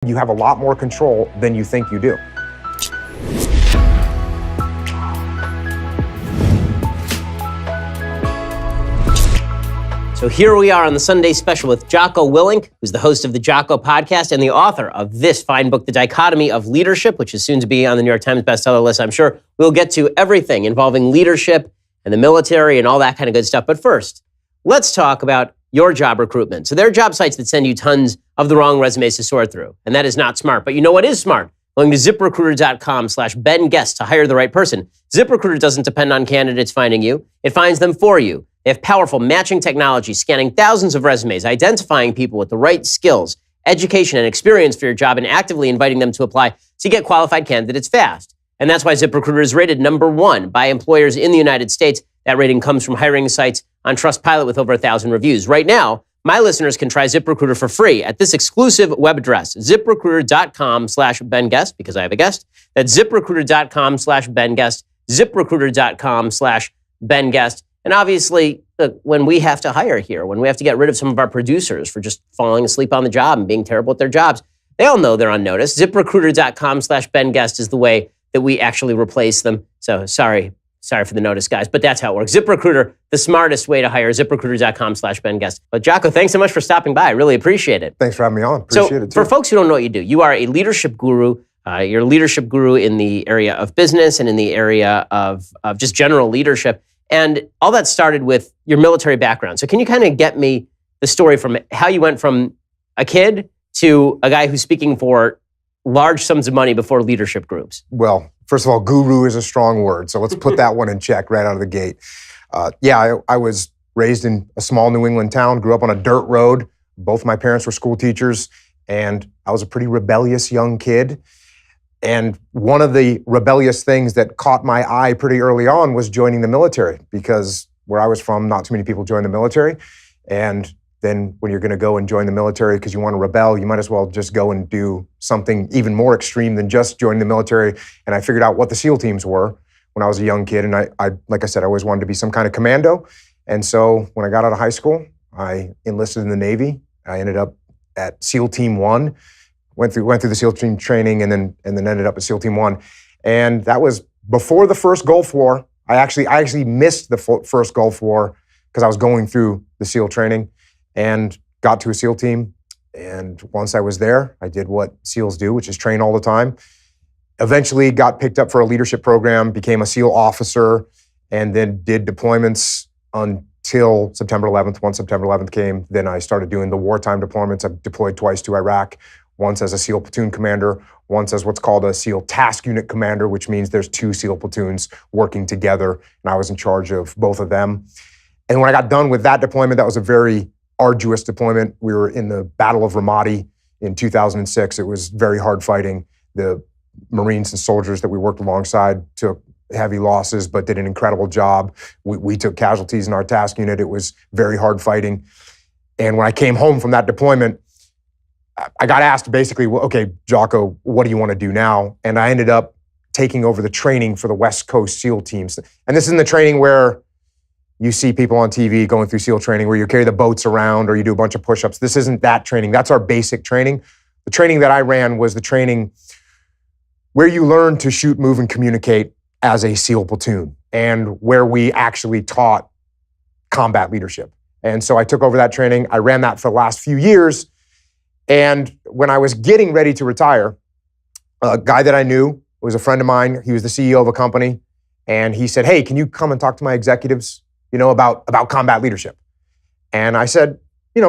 You have a lot more control than you think you do. So here we are on the Sunday special with Jocko Willink, who's the host of the Jocko podcast and the author of this fine book, The Dichotomy of Leadership, which is soon to be on the New York Times bestseller list. I'm sure we'll get to everything involving leadership and the military and all that kind of good stuff. But first, let's talk about your job recruitment. So there are job sites that send you tons of the wrong resumes to sort through, and that is not smart. But you know what is smart? Going to ZipRecruiter.com/Ben Guest to hire the right person. ZipRecruiter doesn't depend on candidates finding you. It finds them for you. They have powerful matching technology, scanning thousands of resumes, identifying people with the right skills, education, and experience for your job, and actively inviting them to apply to get qualified candidates fast. And that's why ZipRecruiter is rated #1 by employers in the United States. That rating comes from hiring sites on Trustpilot with over 1,000 reviews. Right now, my listeners can try ZipRecruiter for free at this exclusive web address, ZipRecruiter.com/Ben Guest, because I have a guest. That's ZipRecruiter.com/Ben Guest, ZipRecruiter.com/Ben Guest. And obviously, look, when we have to hire here, when we have to get rid of some of our producers for just falling asleep on the job and being terrible at their jobs, they all know they're on notice. ZipRecruiter.com/Ben Guest is the way that we actually replace them. So sorry for the notice, guys, but that's how it works. ZipRecruiter, the smartest way to hire, ZipRecruiter.com/Ben Guest. But Jocko, thanks so much for stopping by. I really appreciate it. Thanks for having me on. Appreciate it too. For folks who don't know what you do, you are a leadership guru. You're a leadership guru in the area of business and in the area of just general leadership. And all that started with your military background. So can you kind of get me the story from how you went from a kid to a guy who's speaking for large sums of money before leadership groups? Well, first of all, guru is a strong word. So let's put that one in check right out of the gate. I was raised in a small New England town, grew up on a dirt road. Both my parents were school teachers, and I was a pretty rebellious young kid. And one of the rebellious things that caught my eye pretty early on was joining the military, because where I was from, not too many people join the military. And then when you're going to go and join the military because you want to rebel, you might as well just go and do something even more extreme than just joining the military. And I figured out what the SEAL teams were when I was a young kid. And I like I said, I always wanted to be some kind of commando. And so when I got out of high school, I enlisted in the Navy. I ended up at SEAL Team 1. Went through the SEAL Team training and then ended up at SEAL Team 1. And that was before the first Gulf War. I actually missed the first Gulf War because I was going through the SEAL training and got to a SEAL team. And once I was there, I did what SEALs do, which is train all the time. Eventually got picked up for a leadership program, became a SEAL officer, and then did deployments until September 11th. Once September 11th came, then I started doing the wartime deployments. I've deployed twice to Iraq. Once as a SEAL platoon commander, once as what's called a SEAL task unit commander, which means there's 2 SEAL platoons working together, and I was in charge of both of them. And when I got done with that deployment, that was a very arduous deployment. We were in the Battle of Ramadi in 2006. It was very hard fighting. The Marines and soldiers that we worked alongside took heavy losses, but did an incredible job. We took casualties in our task unit. It was very hard fighting. And when I came home from that deployment, I got asked basically, well, okay, Jocko, what do you want to do now? And I ended up taking over the training for the West Coast SEAL teams. And this isn't the training where you see people on TV going through SEAL training where you carry the boats around or you do a bunch of push-ups. This isn't that training. That's our basic training. The training that I ran was the training where you learn to shoot, move, and communicate as a SEAL platoon, and where we actually taught combat leadership. And so I took over that training. I ran that for the last few years. And when I was getting ready to retire, a guy that I knew was a friend of mine. He was the CEO of a company. And he said, hey, can you come and talk to my executives, about combat leadership? And I said,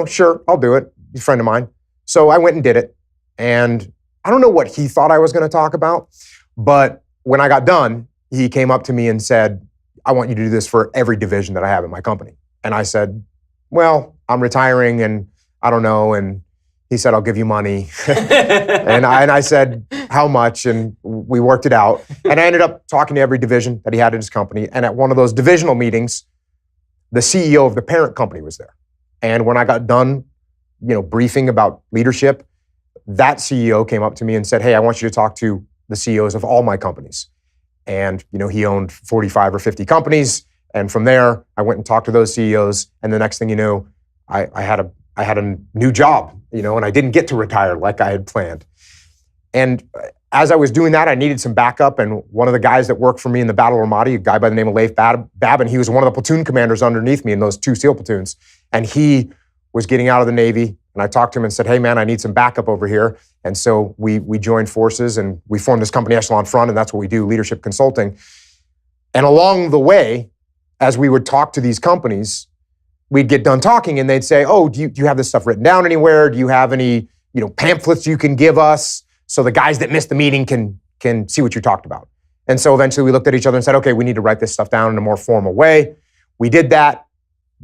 sure, I'll do it. He's a friend of mine. So I went and did it. And I don't know what he thought I was going to talk about. But when I got done, he came up to me and said, I want you to do this for every division that I have in my company. And I said, well, I'm retiring and I don't know. And he said, I'll give you money. and I said, how much? And we worked it out. And I ended up talking to every division that he had in his company. And at one of those divisional meetings, the CEO of the parent company was there. And when I got done, briefing about leadership, that CEO came up to me and said, hey, I want you to talk to the CEOs of all my companies. And, he owned 45 or 50 companies. And from there, I went and talked to those CEOs. And the next thing you know, I had a I had a new job, and I didn't get to retire like I had planned. And as I was doing that, I needed some backup. And one of the guys that worked for me in the Battle of Ramadi, a guy by the name of Leif Babin, he was one of the platoon commanders underneath me in those 2 SEAL platoons. And he was getting out of the Navy. And I talked to him and said, hey, man, I need some backup over here. And so we joined forces and we formed this company, Echelon Front, and that's what we do, leadership consulting. And along the way, as we would talk to these companies, we'd get done talking and they'd say, oh, do you have this stuff written down anywhere? Do you have any pamphlets you can give us so the guys that missed the meeting can see what you talked about? And so eventually we looked at each other and said, okay, we need to write this stuff down in a more formal way. We did that.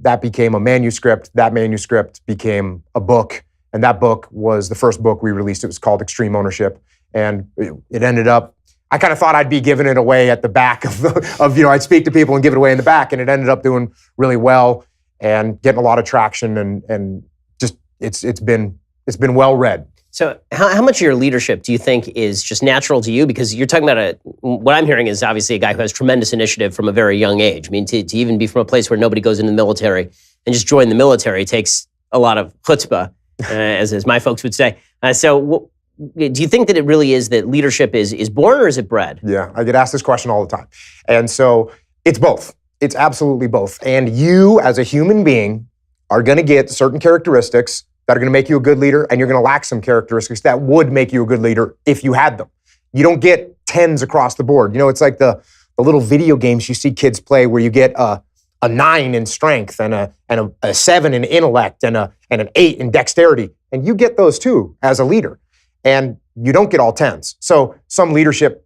That became a manuscript. That manuscript became a book. And that book was the first book we released. It was called Extreme Ownership. And it ended up, I kind of thought I'd be giving it away at the back of I'd speak to people and give it away in the back. And it ended up doing really well and getting a lot of traction. And just, it's been well read. So how much of your leadership do you think is just natural to you? Because you're talking about what I'm hearing is obviously a guy who has tremendous initiative from a very young age. I mean, to even be from a place where nobody goes into the military and just join the military takes a lot of chutzpah, as my folks would say. So do you think that it really is that leadership is born or is it bred? Yeah, I get asked this question all the time. And so it's both. It's absolutely both. And you as a human being are going to get certain characteristics that are going to make you a good leader, and you're going to lack some characteristics that would make you a good leader if you had them. You don't get 10s across the board. It's like the little video games you see kids play where you get a 9 in strength and a 7 in intellect and an 8 in dexterity. And you get those too as a leader. And you don't get all 10s. So some leadership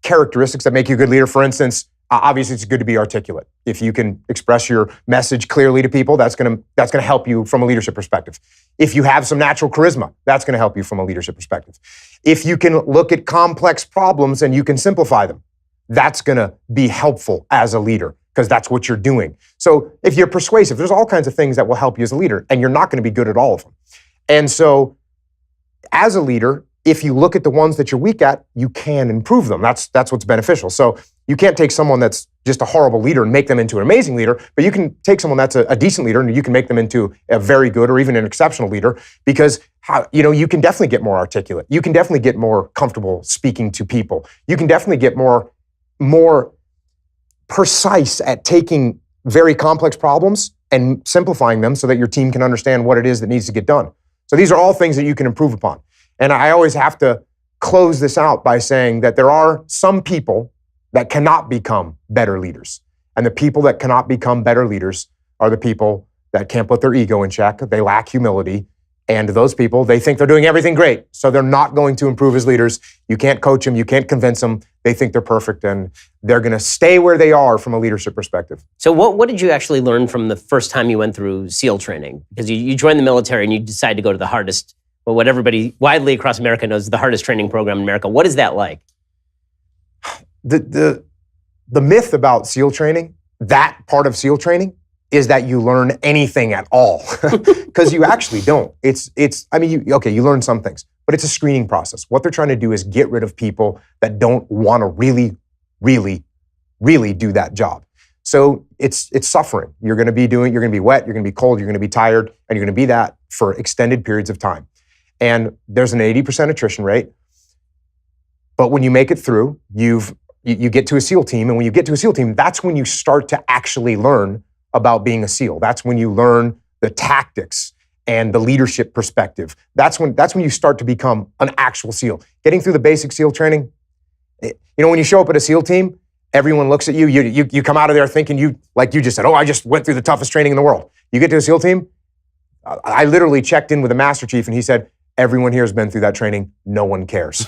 characteristics that make you a good leader, for instance, obviously it's good to be articulate. If you can express your message clearly to people, that's going to help you from a leadership perspective. If you have some natural charisma, that's going to help you from a leadership perspective. If you can look at complex problems and you can simplify them, that's going to be helpful as a leader because that's what you're doing. So if you're persuasive, there's all kinds of things that will help you as a leader, and you're not going to be good at all of them. And so as a leader, if you look at the ones that you're weak at, you can improve them. That's what's beneficial. So you can't take someone that's just a horrible leader and make them into an amazing leader, but you can take someone that's a decent leader and you can make them into a very good or even an exceptional leader because you can definitely get more articulate. You can definitely get more comfortable speaking to people. You can definitely get more precise at taking very complex problems and simplifying them so that your team can understand what it is that needs to get done. So these are all things that you can improve upon. And I always have to close this out by saying that there are some people that cannot become better leaders. And the people that cannot become better leaders are the people that can't put their ego in check. They lack humility. And those people, they think they're doing everything great. So they're not going to improve as leaders. You can't coach them. You can't convince them. They think they're perfect. And they're going to stay where they are from a leadership perspective. So what did you actually learn from the first time you went through SEAL training? Because you joined the military and you decided to go to the hardest, what everybody widely across America knows is the hardest training program in America. What is that like? The myth about SEAL training, that part of SEAL training, is that you learn anything at all, because you actually don't. You learn some things, but it's a screening process. What they're trying to do is get rid of people that don't want to really, really, really do that job. So it's suffering. You're going to be wet, you're going to be cold, you're going to be tired, and you're going to be that for extended periods of time. And there's an 80% attrition rate. But when you make it through, you get to a SEAL team, and when you get to a SEAL team, that's when you start to actually learn about being a SEAL. That's when you learn the tactics and the leadership perspective. That's when you start to become an actual SEAL. Getting through the basic SEAL training, when you show up at a SEAL team, everyone looks at you. You come out of there thinking like you just said, oh, I just went through the toughest training in the world. You get to a SEAL team, I literally checked in with the Master Chief, and he said, everyone here has been through that training. No one cares.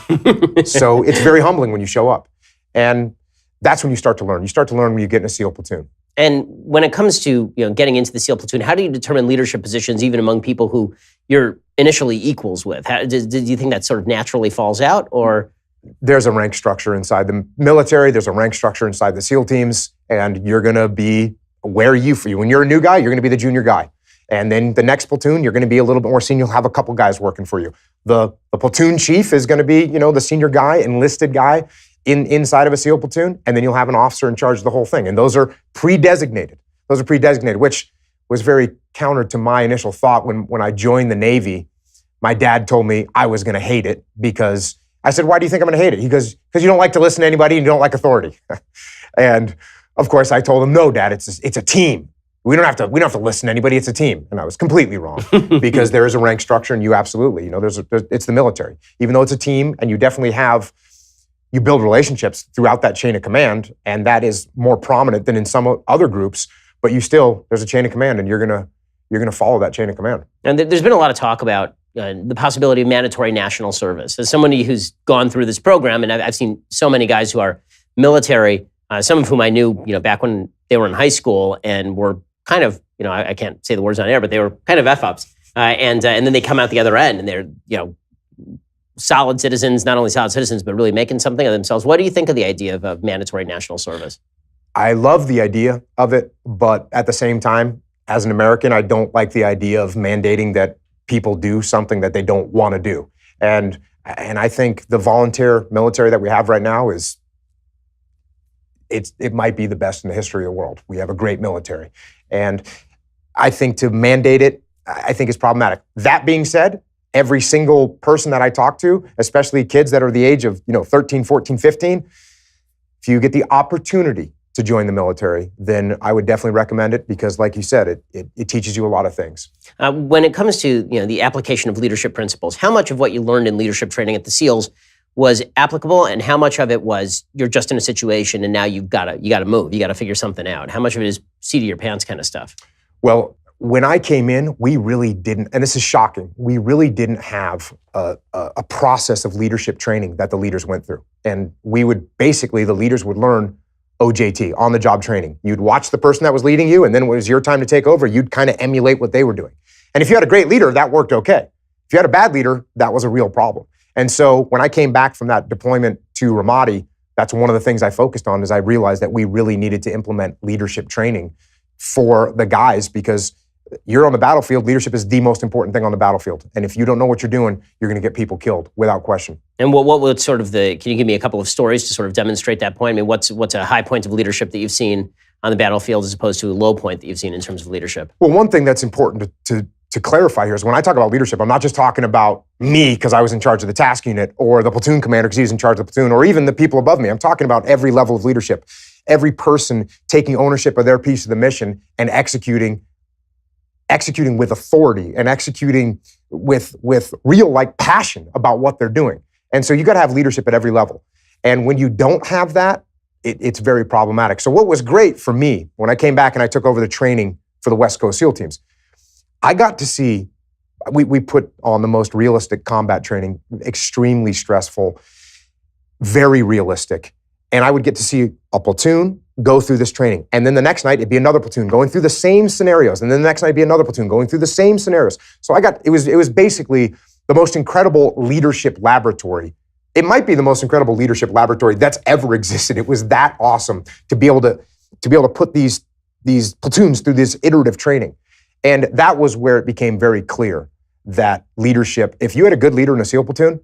So it's very humbling when you show up. And that's when you start to learn. You start to learn when you get in a SEAL platoon. And when it comes to getting into the SEAL platoon, how do you determine leadership positions even among people who you're initially equals with? Do you think that sort of naturally falls out, or? There's a rank structure inside the military. There's a rank structure inside the SEAL teams, and you're going to be where you. When you're a new guy, you're going to be the junior guy. And then the next platoon, you're going to be a little bit more senior. You'll have a couple guys working for you. The platoon chief is going to be, the senior guy, enlisted guy inside of a SEAL platoon. And then you'll have an officer in charge of the whole thing. And those are pre-designated. Which was very counter to my initial thought when I joined the Navy. My dad told me I was going to hate it because I said, why do you think I'm going to hate it? He goes, because you don't like to listen to anybody and you don't like authority. And of course I told him, no, Dad, it's a team. We don't have to listen to anybody. It's a team. And I was completely wrong because there is a rank structure and you absolutely, it's the military. Even though it's a team and you definitely you build relationships throughout that chain of command, and that is more prominent than in some other groups, but there's a chain of command and you're going to follow that chain of command. And there's been a lot of talk about the possibility of mandatory national service. As somebody who's gone through this program, and I've seen so many guys who are military, some of whom I knew, back when they were in high school and were kind of, I can't say the words on air, but they were kind of F-ups. And then they come out the other end and they're, solid citizens, not only solid citizens, but really making something of themselves. What do you think of the idea of mandatory national service? I love the idea of it, but at the same time, as an American, I don't like the idea of mandating that people do something that they don't want to do. And I think the volunteer military that we have right now it might be the best in the history of the world. We have a great military. And I think to mandate it, I think is problematic. That being said, every single person that I talk to, especially kids that are the age of 13, 14, 15, if you get the opportunity to join the military, then I would definitely recommend it because, like you said, it teaches you a lot of things. When it comes to the application of leadership principles, how much of what you learned in leadership training at the SEALs was applicable, and how much of it was you're just in a situation and now you got to move, you got to figure something out? How much of it is seat of your pants kind of stuff? Well, when I came in, we really didn't, and this is shocking, we really didn't have a process of leadership training that the leaders went through, and the leaders would learn OJT, on-the-job training. You'd watch the person that was leading you, and then when it was your time to take over, you'd kind of emulate what they were doing. And if you had a great leader, that worked okay. If you had a bad leader, that was a real problem. And so when I came back from that deployment to Ramadi, that's one of the things I focused on, is I realized that we really needed to implement leadership training for the guys, because you're on the battlefield. Leadership is the most important thing on the battlefield. And if you don't know what you're doing, you're going to get people killed without question. And what would can you give me a couple of stories to sort of demonstrate that point? I mean, what's a high point of leadership that you've seen on the battlefield as opposed to a low point that you've seen in terms of leadership? Well, one thing that's important to clarify here is when I talk about leadership, I'm not just talking about me because I was in charge of the task unit, or the platoon commander because he was in charge of the platoon, or even the people above me. I'm talking about every level of leadership, every person taking ownership of their piece of the mission and executing with authority and executing with real passion about what they're doing. And so you got to have leadership at every level. And when you don't have that, it's very problematic. So what was great for me when I came back and I took over the training for the West Coast SEAL teams, I got to see, we put on the most realistic combat training, extremely stressful, very realistic. And I would get to see a platoon go through this training. And then the next night, it'd be another platoon going through the same scenarios. And then the next night, it'd be another platoon going through the same scenarios. So it was basically the most incredible leadership laboratory. It might be the most incredible leadership laboratory that's ever existed. It was that awesome to be able to put these platoons through this iterative training. And that was where it became very clear that leadership, if you had a good leader in a SEAL platoon,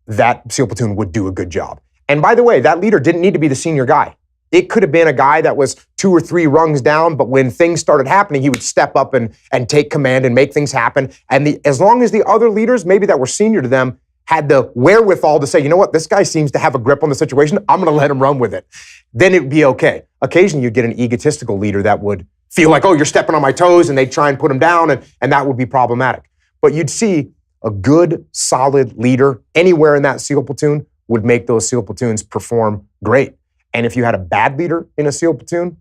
that SEAL platoon would do a good job. And by the way, that leader didn't need to be the senior guy. It could have been a guy that was 2 or 3 rungs down, but when things started happening, he would step up and take command and make things happen. And as long as the other leaders, maybe that were senior to them, had the wherewithal to say, you know what, this guy seems to have a grip on the situation, I'm going to let him run with it, then it'd be okay. Occasionally, you'd get an egotistical leader that would feel like, oh, you're stepping on my toes, and they'd try and put him down, and that would be problematic. But you'd see a good, solid leader anywhere in that SEAL platoon would make those SEAL platoons perform great. And if you had a bad leader in a SEAL platoon,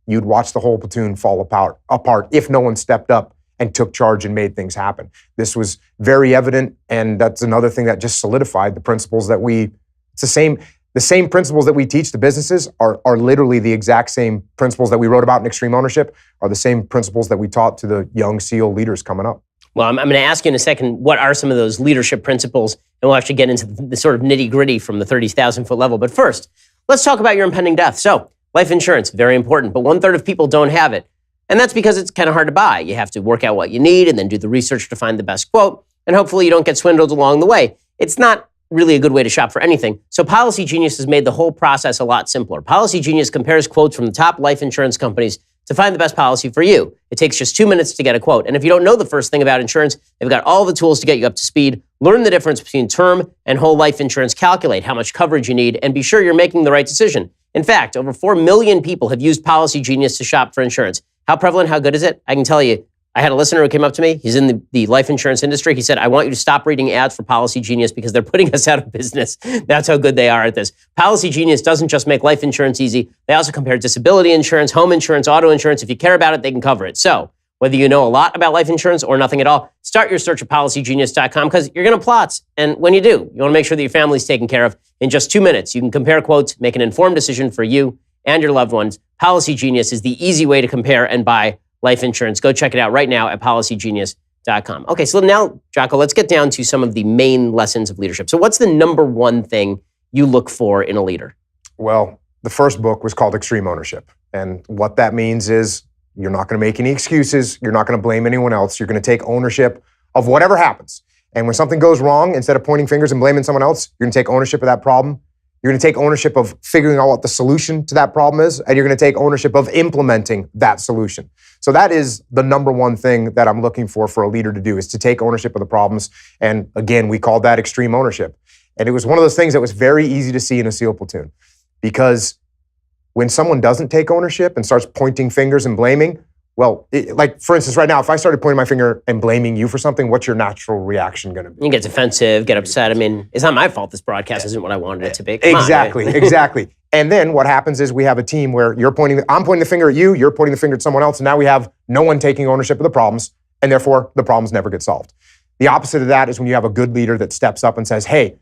you'd watch the whole platoon fall apart if no one stepped up and took charge and made things happen. This was very evident, and that's another thing that just solidified the principles that it's the same principles that we teach to businesses are literally the exact same principles that we wrote about in Extreme Ownership, are the same principles that we taught to the young SEAL leaders coming up. Well, I'm going to ask you in a second, what are some of those leadership principles? And we'll actually get into the sort of nitty-gritty from the 30,000-foot level. But first, let's talk about your impending death. So, life insurance, very important, but 1/3 of people don't have it. And that's because it's kind of hard to buy. You have to work out what you need and then do the research to find the best quote. And hopefully you don't get swindled along the way. It's not really a good way to shop for anything. So Policy Genius has made the whole process a lot simpler. Policy Genius compares quotes from the top life insurance companies to find the best policy for you. It takes just 2 minutes to get a quote. And if you don't know the first thing about insurance, they've got all the tools to get you up to speed. Learn the difference between term and whole life insurance, calculate how much coverage you need, and be sure you're making the right decision. In fact, over 4 million people have used Policy Genius to shop for insurance. How prevalent, how good is it? I can tell you, I had a listener who came up to me. He's in the life insurance industry. He said, I want you to stop reading ads for Policy Genius because they're putting us out of business. That's how good they are at this. Policy Genius doesn't just make life insurance easy. They also compare disability insurance, home insurance, auto insurance. If you care about it, they can cover it. So whether you know a lot about life insurance or nothing at all, start your search at policygenius.com because you're going to plot. And when you do, you want to make sure that your family's taken care of. In just 2 minutes, you can compare quotes, make an informed decision for you and your loved ones. Policy Genius is the easy way to compare and buy life insurance. Go check it out right now at policygenius.com. Okay, so now, Jocko, let's get down to some of the main lessons of leadership. So what's the number one thing you look for in a leader? Well, the first book was called Extreme Ownership. And what that means is you're not going to make any excuses. You're not going to blame anyone else. You're going to take ownership of whatever happens. And when something goes wrong, instead of pointing fingers and blaming someone else, you're going to take ownership of that problem. You're going to take ownership of figuring out what the solution to that problem is, and you're going to take ownership of implementing that solution. So that is the number one thing that I'm looking for a leader to do, is to take ownership of the problems. And again, we called that extreme ownership. And it was one of those things that was very easy to see in a SEAL platoon, because when someone doesn't take ownership and starts pointing fingers and blaming, well, like for instance, right now, if I started pointing my finger and blaming you for something, what's your natural reaction going to be? You get defensive, get upset. I mean, it's not my fault this broadcast isn't what I wanted it to be. Exactly. And then what happens is we have a team where I'm pointing the finger at you, you're pointing the finger at someone else, and now we have no one taking ownership of the problems, and therefore the problems never get solved. The opposite of that is when you have a good leader that steps up and says, hey,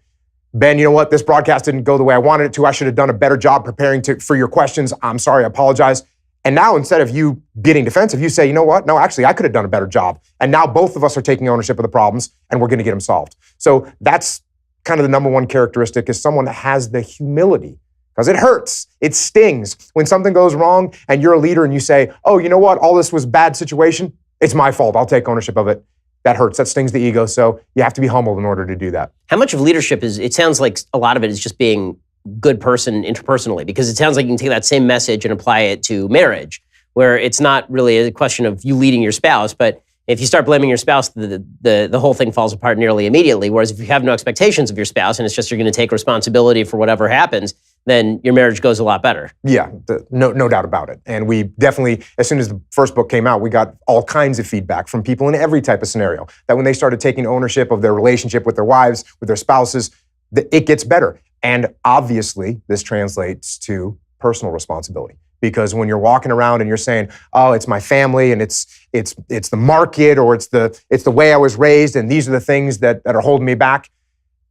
Ben, you know what? This broadcast didn't go the way I wanted it to. I should have done a better job preparing for your questions. I'm sorry, I apologize. And now instead of you getting defensive, you say, you know what? No, actually, I could have done a better job. And now both of us are taking ownership of the problems and we're going to get them solved. So that's kind of the number one characteristic, is someone that has the humility, because it hurts. It stings. When something goes wrong and you're a leader and you say, oh, you know what? All this was a bad situation. It's my fault. I'll take ownership of it. That hurts. That stings the ego. So you have to be humble in order to do that. How much of leadership it sounds like a lot of it is just being good person interpersonally, because it sounds like you can take that same message and apply it to marriage, where it's not really a question of you leading your spouse, but if you start blaming your spouse, the whole thing falls apart nearly immediately. Whereas if you have no expectations of your spouse and it's just you're going to take responsibility for whatever happens, then your marriage goes a lot better. Yeah, no doubt about it. And we definitely, as soon as the first book came out, we got all kinds of feedback from people in every type of scenario, that when they started taking ownership of their relationship with their wives, with their spouses, it gets better. And obviously, this translates to personal responsibility. Because when you're walking around and you're saying, oh, it's my family and it's the market, or it's the way I was raised, and these are the things that are holding me back,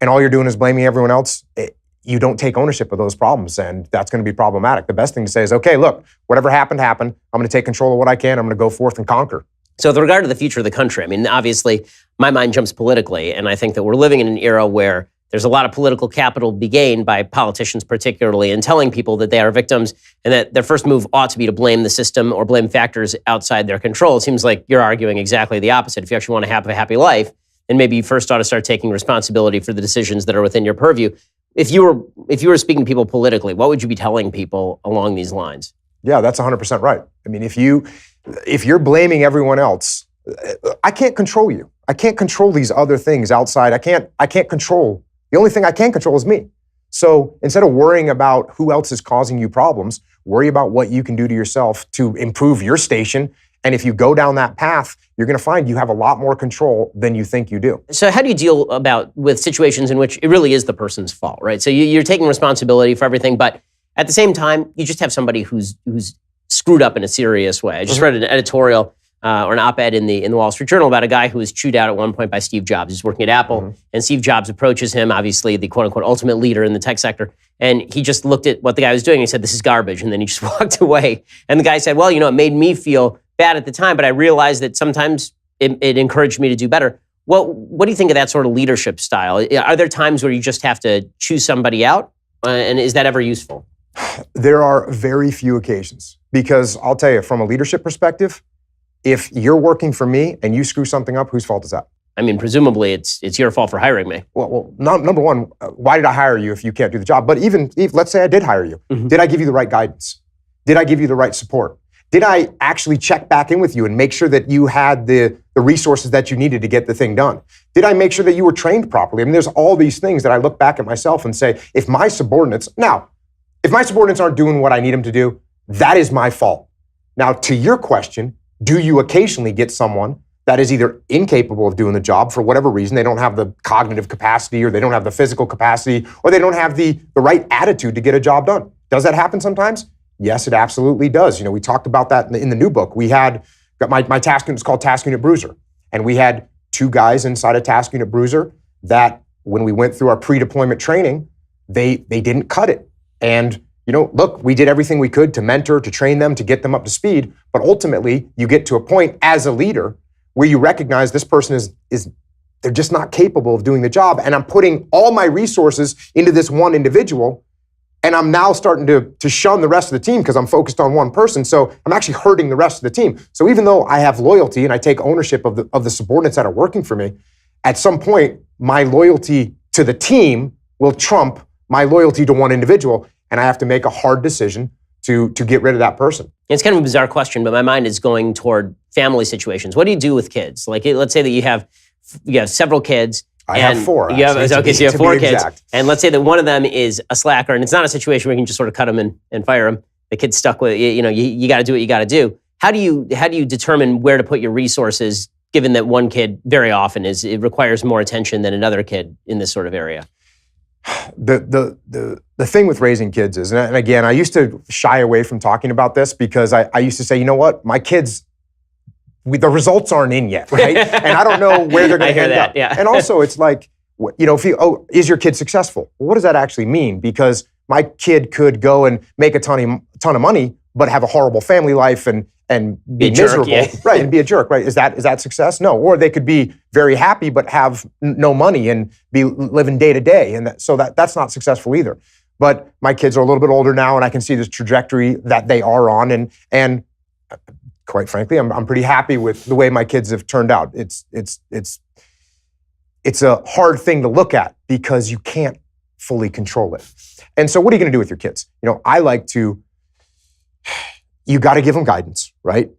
and all you're doing is blaming everyone else, you don't take ownership of those problems, and that's going to be problematic. The best thing to say is, okay, look, whatever happened. I'm going to take control of what I can. I'm going to go forth and conquer. So with regard to the future of the country, I mean, obviously, my mind jumps politically, and I think that we're living in an era where there's a lot of political capital to be gained by politicians particularly in telling people that they are victims and that their first move ought to be to blame the system or blame factors outside their control. It seems like you're arguing exactly the opposite. If you actually want to have a happy life, then maybe you first ought to start taking responsibility for the decisions that are within your purview. If you were speaking to people politically, what would you be telling people along these lines? Yeah, that's 100% right. I mean, if you're blaming everyone else, I can't control you. I can't control these other things outside. I can't control. The only thing I can control is me. So instead of worrying about who else is causing you problems, worry about what you can do to yourself to improve your station. And if you go down that path, you're going to find you have a lot more control than you think you do. So how do you deal with situations in which it really is the person's fault, right? So you're taking responsibility for everything, but at the same time, you just have somebody who's screwed up in a serious way. I just read an editorial or an op-ed in the Wall Street Journal about a guy who was chewed out at one point by Steve Jobs. He's working at Apple, and Steve Jobs approaches him, obviously the quote-unquote ultimate leader in the tech sector, and he just looked at what the guy was doing and he said, this is garbage, and then he just walked away. And the guy said, well, it made me feel bad at the time, but I realized that sometimes it encouraged me to do better. Well, what do you think of that sort of leadership style? Are there times where you just have to choose somebody out, and is that ever useful? There are very few occasions, because I'll tell you, from a leadership perspective, if you're working for me and you screw something up, whose fault is that? I mean, presumably it's your fault for hiring me. Well, number one, why did I hire you if you can't do the job? But even if let's say I did hire you, did I give you the right guidance? Did I give you the right support? Did I actually check back in with you and make sure that you had the resources that you needed to get the thing done? Did I make sure that you were trained properly? I mean, there's all these things that I look back at myself and say, if my subordinates aren't doing what I need them to do, that is my fault. Now, to your question, do you occasionally get someone that is either incapable of doing the job for whatever reason? They don't have the cognitive capacity, or they don't have the physical capacity, or they don't have the right attitude to get a job done. Does that happen sometimes? Yes, it absolutely does. You know, we talked about that in the new book. We had, my task unit is called Task Unit Bruiser. And we had 2 guys inside of Task Unit Bruiser that when we went through our pre-deployment training, they didn't cut it. And, you know, look, we did everything we could to mentor, to train them, to get them up to speed. But ultimately, you get to a point as a leader where you recognize this person is they're just not capable of doing the job. And I'm putting all my resources into this one individual. And I'm now starting to shun the rest of the team because I'm focused on one person. So I'm actually hurting the rest of the team. So even though I have loyalty and I take ownership of the subordinates that are working for me, at some point, my loyalty to the team will trump my loyalty to one individual. And I have to make a hard decision to get rid of that person. It's kind of a bizarre question, but my mind is going toward family situations. What do you do with kids? Like, let's say that you have several kids. I have 4. So you have 4 kids. And let's say that one of them is a slacker, and it's not a situation where you can just sort of cut them and fire them. The kid's stuck with, you got to do what you got to do. How do you determine where to put your resources, given that one kid very often it requires more attention than another kid in this sort of area? The thing with raising kids is, and again, I used to shy away from talking about this because I used to say, you know what, my kids, the results aren't in yet, right? And I don't know where they're going to end up. Yeah. And also, it's like, you know, is your kid successful? Well, what does that actually mean? Because my kid could go and make a ton of money, but have a horrible family life and be miserable, right? And be a jerk, right? Is that success? No. Or they could be very happy but have no money and be living day to day, and so that's not successful either. But my kids are a little bit older now, and I can see this trajectory that they are on, and quite frankly, I'm pretty happy with the way my kids have turned out. It's a hard thing to look at because you can't fully control it. And so, what are you going to do with your kids? You know, I like to. You got to give them guidance, right?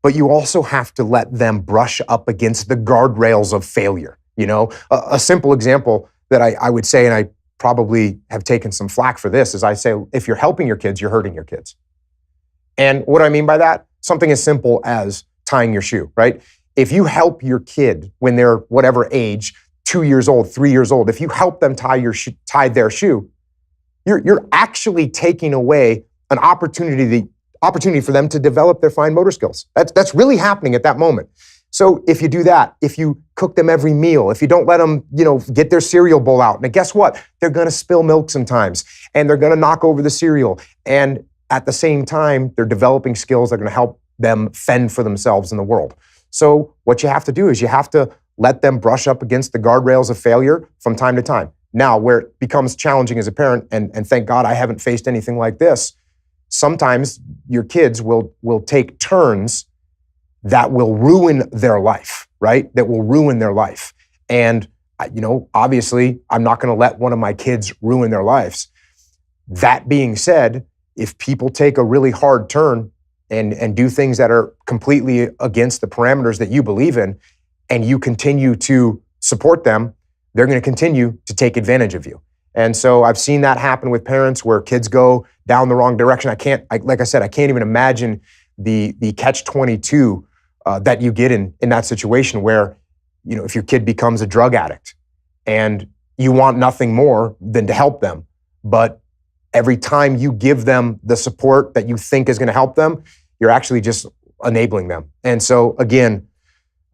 But you also have to let them brush up against the guardrails of failure. You know, a simple example that I would say, and I probably have taken some flack for this, is I say, if you're helping your kids, you're hurting your kids. And what I mean by that, something as simple as tying your shoe, right? If you help your kid when they're whatever age, 2 years old, 3 years old, if you help them tie their shoe, you're actually taking away an opportunity for them to develop their fine motor skills. That's really happening at that moment. So if you do that, if you cook them every meal, if you don't let them, get their cereal bowl out, and guess what? They're going to spill milk sometimes, and they're going to knock over the cereal. And at the same time, they're developing skills that are going to help them fend for themselves in the world. So what you have to do is you have to let them brush up against the guardrails of failure from time to time. Now, where it becomes challenging as a parent, and thank God I haven't faced anything like this, sometimes your kids will take turns that will ruin their life, right? That will ruin their life. And, obviously, I'm not going to let one of my kids ruin their lives. That being said, if people take a really hard turn and do things that are completely against the parameters that you believe in, and you continue to support them, they're going to continue to take advantage of you. And so I've seen that happen with parents where kids go down the wrong direction. Like I said, I can't even imagine the catch-22 that you get in that situation where, if your kid becomes a drug addict and you want nothing more than to help them, but every time you give them the support that you think is going to help them, you're actually just enabling them. And so again,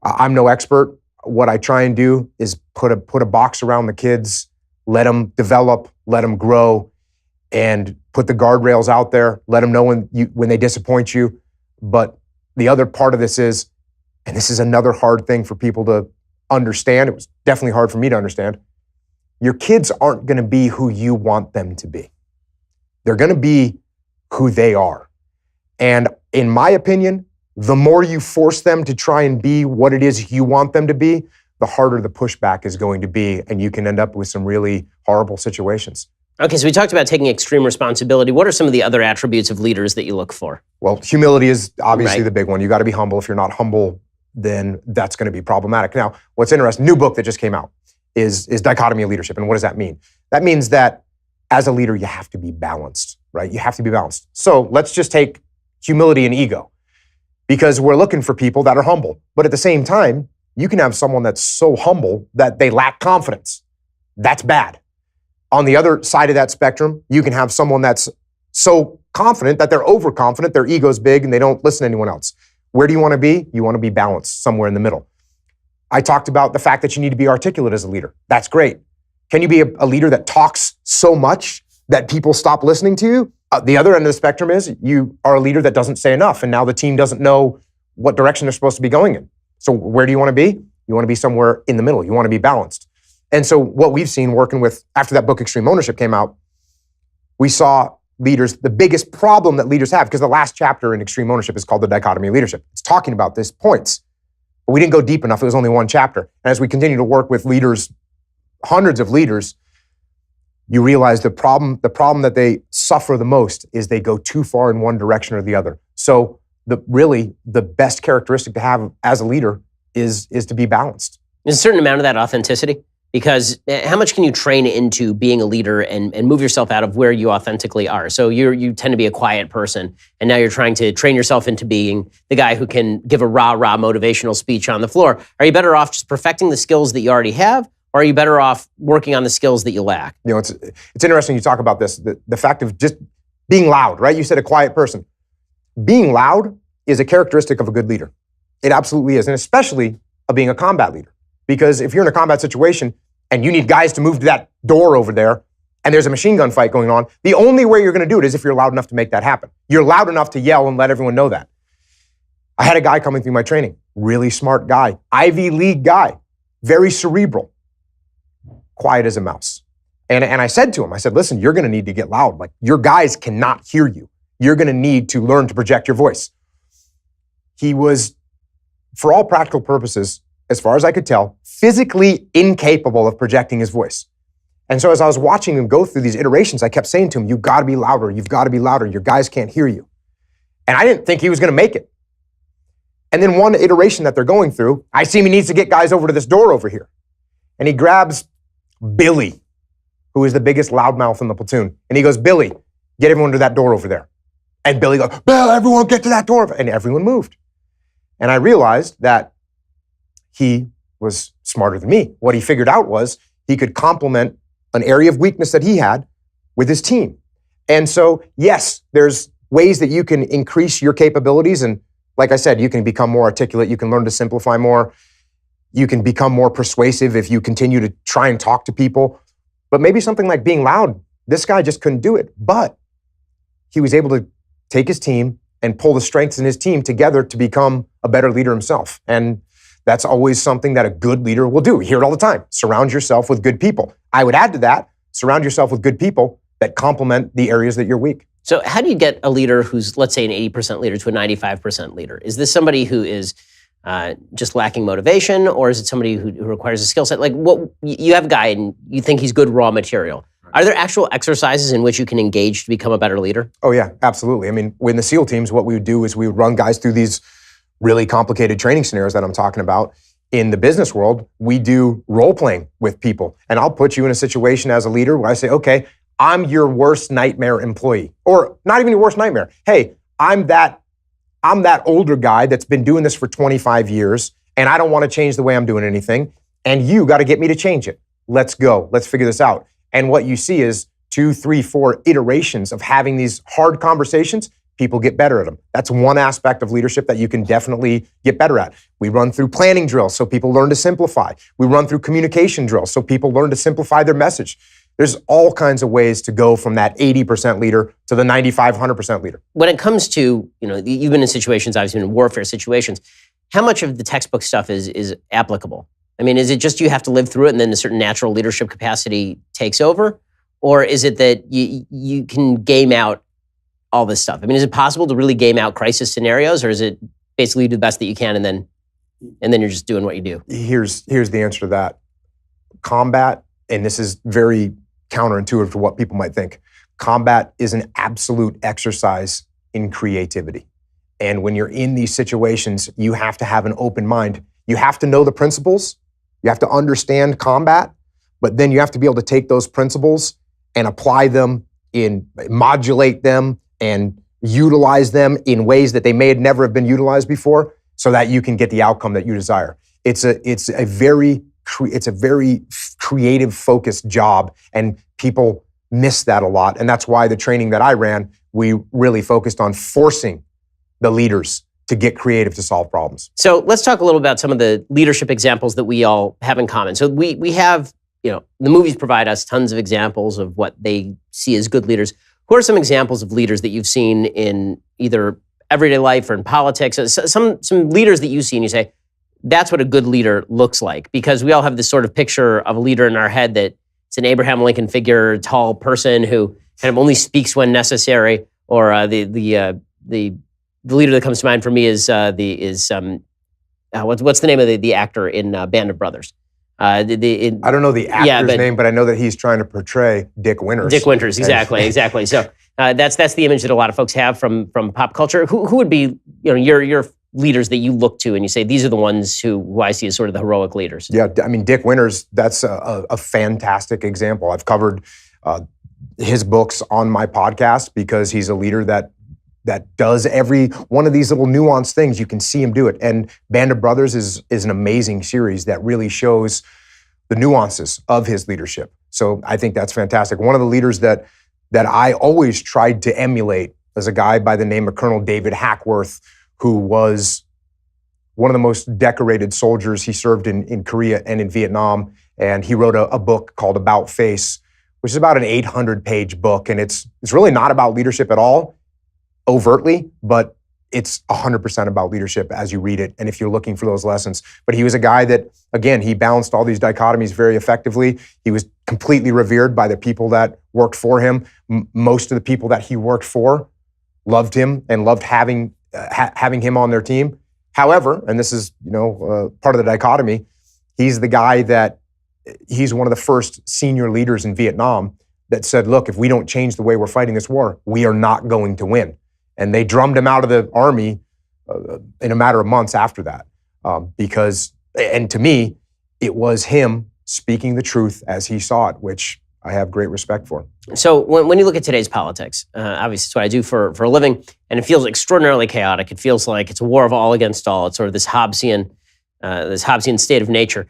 I'm no expert. What I try and do is put a box around the kids, let them develop, let them grow, and put the guardrails out there. Let them know when they disappoint you. But the other part of this is, and this is another hard thing for people to understand, it was definitely hard for me to understand, your kids aren't going to be who you want them to be. They're going to be who they are. And in my opinion, the more you force them to try and be what it is you want them to be, the harder the pushback is going to be, and you can end up with some really horrible situations. Okay, so we talked about taking extreme responsibility. What are some of the other attributes of leaders that you look for? Well, humility is obviously Right. the big one. You got to be humble. If you're not humble, then that's going to be problematic. Now, what's interesting, new book that just came out is Dichotomy of Leadership. And what does that mean? That means that as a leader, you have to be balanced, right? You have to be balanced. So let's just take humility and ego, because we're looking for people that are humble. But at the same time, you can have someone that's so humble that they lack confidence. That's bad. On the other side of that spectrum, you can have someone that's so confident that they're overconfident, their ego's big, and they don't listen to anyone else. Where do you want to be? You want to be balanced, somewhere in the middle. I talked about the fact that you need to be articulate as a leader. That's great. Can you be a leader that talks so much that people stop listening to you? The other end of the spectrum is you are a leader that doesn't say enough, and now the team doesn't know what direction they're supposed to be going in. So where do you want to be? You want to be somewhere in the middle. You want to be balanced. And so what we've seen working with, after that book, Extreme Ownership, came out, we saw leaders, the biggest problem that leaders have, because the last chapter in Extreme Ownership is called The Dichotomy of Leadership. It's talking about these points. But we didn't go deep enough. It was only one chapter. And as we continue to work with leaders, hundreds of leaders, you realize the problem that they suffer the most is they go too far in one direction or the other. So really the best characteristic to have as a leader is to be balanced. There's a certain amount of that authenticity, because how much can you train into being a leader and move yourself out of where you authentically are? So you tend to be a quiet person, and now you're trying to train yourself into being the guy who can give a rah motivational speech on the floor. Are you better off just perfecting the skills that you already have, or are you better off working on the skills that you lack? You know, it's interesting you talk about this, the fact of just being loud, right? You said a quiet person. Being loud is a characteristic of a good leader. It absolutely is, and especially of being a combat leader. Because if you're in a combat situation and you need guys to move to that door over there and there's a machine gun fight going on, the only way you're going to do it is if you're loud enough to make that happen. You're loud enough to yell and let everyone know that. I had a guy coming through my training, really smart guy, Ivy League guy, very cerebral, quiet as a mouse. And I said to him, I said, listen, you're going to need to get loud. Like, your guys cannot hear you. You're going to need to learn to project your voice. He was, for all practical purposes, as far as I could tell, physically incapable of projecting his voice. And so as I was watching him go through these iterations, I kept saying to him, you've got to be louder. You've got to be louder. Your guys can't hear you. And I didn't think he was going to make it. And then one iteration that they're going through, I see him, he needs to get guys over to this door over here. And he grabs Billy, who is the biggest loudmouth in the platoon. And he goes, Billy, get everyone to that door over there. And Billy goes, Bill, everyone get to that door. And everyone moved. And I realized that he was smarter than me. What he figured out was he could complement an area of weakness that he had with his team. And so, yes, there's ways that you can increase your capabilities. And like I said, you can become more articulate. You can learn to simplify more. You can become more persuasive if you continue to try and talk to people. But maybe something like being loud, this guy just couldn't do it. But he was able to take his team and pull the strengths in his team together to become a better leader himself. And that's always something that a good leader will do. We hear it all the time. Surround yourself with good people. I would add to that, surround yourself with good people that complement the areas that you're weak. So how do you get a leader who's, let's say, an 80% leader to a 95% leader? Is this somebody who is just lacking motivation, or is it somebody who requires a skill set? Like, what you have a guy and you think he's good raw material. Are there actual exercises in which you can engage to become a better leader? Oh yeah, absolutely. I mean, in the SEAL teams, what we would do is we would run guys through these really complicated training scenarios that I'm talking about. In the business world, we do role playing with people. And I'll put you in a situation as a leader where I say, okay, I'm your worst nightmare employee. Or not even your worst nightmare. Hey, I'm that older guy that's been doing this for 25 years, and I don't want to change the way I'm doing anything. And you got to get me to change it. Let's go. Let's figure this out. And what you see is 2, 3, 4 iterations of having these hard conversations. People get better at them. That's one aspect of leadership that you can definitely get better at. We run through planning drills so people learn to simplify. We run through communication drills so people learn to simplify their message. There's all kinds of ways to go from that 80% leader to the 95, 100% leader. When it comes to, you've been in situations, obviously in warfare situations, how much of the textbook stuff is applicable? I mean, is it just you have to live through it and then a certain natural leadership capacity takes over? Or is it that you can game out all this stuff? I mean, is it possible to really game out crisis scenarios, or is it basically you do the best that you can and then you're just doing what you do? Here's the answer to that. Combat, and this is very counterintuitive to what people might think. Combat is an absolute exercise in creativity. And when you're in these situations, you have to have an open mind. You have to know the principles. You have to understand combat, but then you have to be able to take those principles and apply them modulate them and utilize them in ways that they may never have been utilized before so that you can get the outcome that you desire. It's a very creative, focused job, and people miss that a lot. And that's why the training that I ran, we really focused on forcing the leaders to get creative to solve problems. So let's talk a little about some of the leadership examples that we all have in common. So we have, the movies provide us tons of examples of what they see as good leaders. Who are some examples of leaders that you've seen in either everyday life or in politics? Some leaders that you see and you say, that's what a good leader looks like. Because we all have this sort of picture of a leader in our head that it's an Abraham Lincoln figure, tall person who kind of only speaks when necessary, or the leader that comes to mind for me is what's the name of the actor in Band of Brothers? I don't know the actor's name, but I know that he's trying to portray Dick Winters. Dick Winters, exactly. So that's the image that a lot of folks have from pop culture. Who would be your leaders that you look to and you say these are the ones who I see as sort of the heroic leaders? Yeah, I mean Dick Winters. That's a fantastic example. I've covered his books on my podcast because he's a leader that does every one of these little nuanced things. You can see him do it. And Band of Brothers is an amazing series that really shows the nuances of his leadership. So I think that's fantastic. One of the leaders that I always tried to emulate is a guy by the name of Colonel David Hackworth, who was one of the most decorated soldiers. He served in Korea and in Vietnam. And he wrote a book called About Face, which is about an 800-page book. And it's really not about leadership at all, overtly, but it's 100% about leadership as you read it and if you're looking for those lessons. But he was a guy that, again, he balanced all these dichotomies very effectively. He was completely revered by the people that worked for him. Most of the people that he worked for loved him and loved having him on their team. However, and this is part of the dichotomy, he's the guy he's one of the first senior leaders in Vietnam that said, look, if we don't change the way we're fighting this war, we are not going to win. And they drummed him out of the army in a matter of months after that. And to me, it was him speaking the truth as he saw it, which I have great respect for. So when you look at today's politics, obviously it's what I do for a living, and it feels extraordinarily chaotic. It feels like it's a war of all against all. It's sort of this Hobbesian state of nature.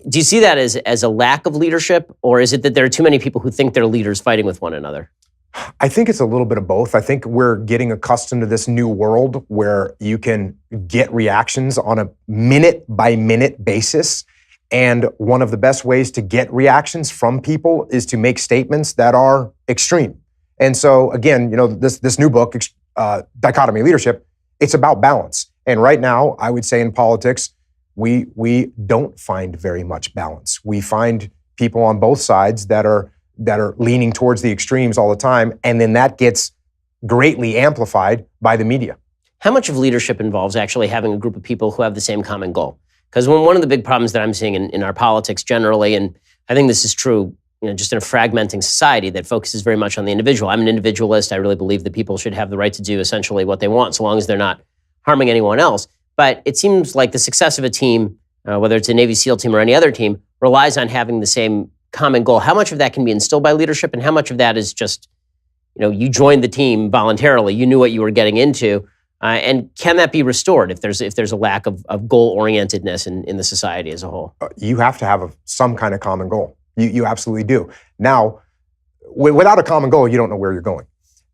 Do you see that as a lack of leadership, or is it that there are too many people who think they're leaders fighting with one another? I think it's a little bit of both. I think we're getting accustomed to this new world where you can get reactions on a minute-by-minute basis. And one of the best ways to get reactions from people is to make statements that are extreme. And so, again, this new book, Dichotomy Leadership, it's about balance. And right now, I would say in politics, we don't find very much balance. We find people on both sides that are leaning towards the extremes all the time, and then that gets greatly amplified by the media. How much of leadership involves actually having a group of people who have the same common goal? Because one of the big problems that I'm seeing in our politics generally, and I think this is true just in a fragmenting society that focuses very much on the individual. I'm an individualist. I really believe that people should have the right to do essentially what they want so long as they're not harming anyone else. But it seems like the success of a team, whether it's a Navy SEAL team or any other team, relies on having the same common goal. How much of that can be instilled by leadership, and how much of that is just, you joined the team voluntarily, you knew what you were getting into, and can that be restored if there's a lack of goal-orientedness in the society as a whole? You have to have some kind of common goal. You absolutely do. Now, without a common goal, you don't know where you're going.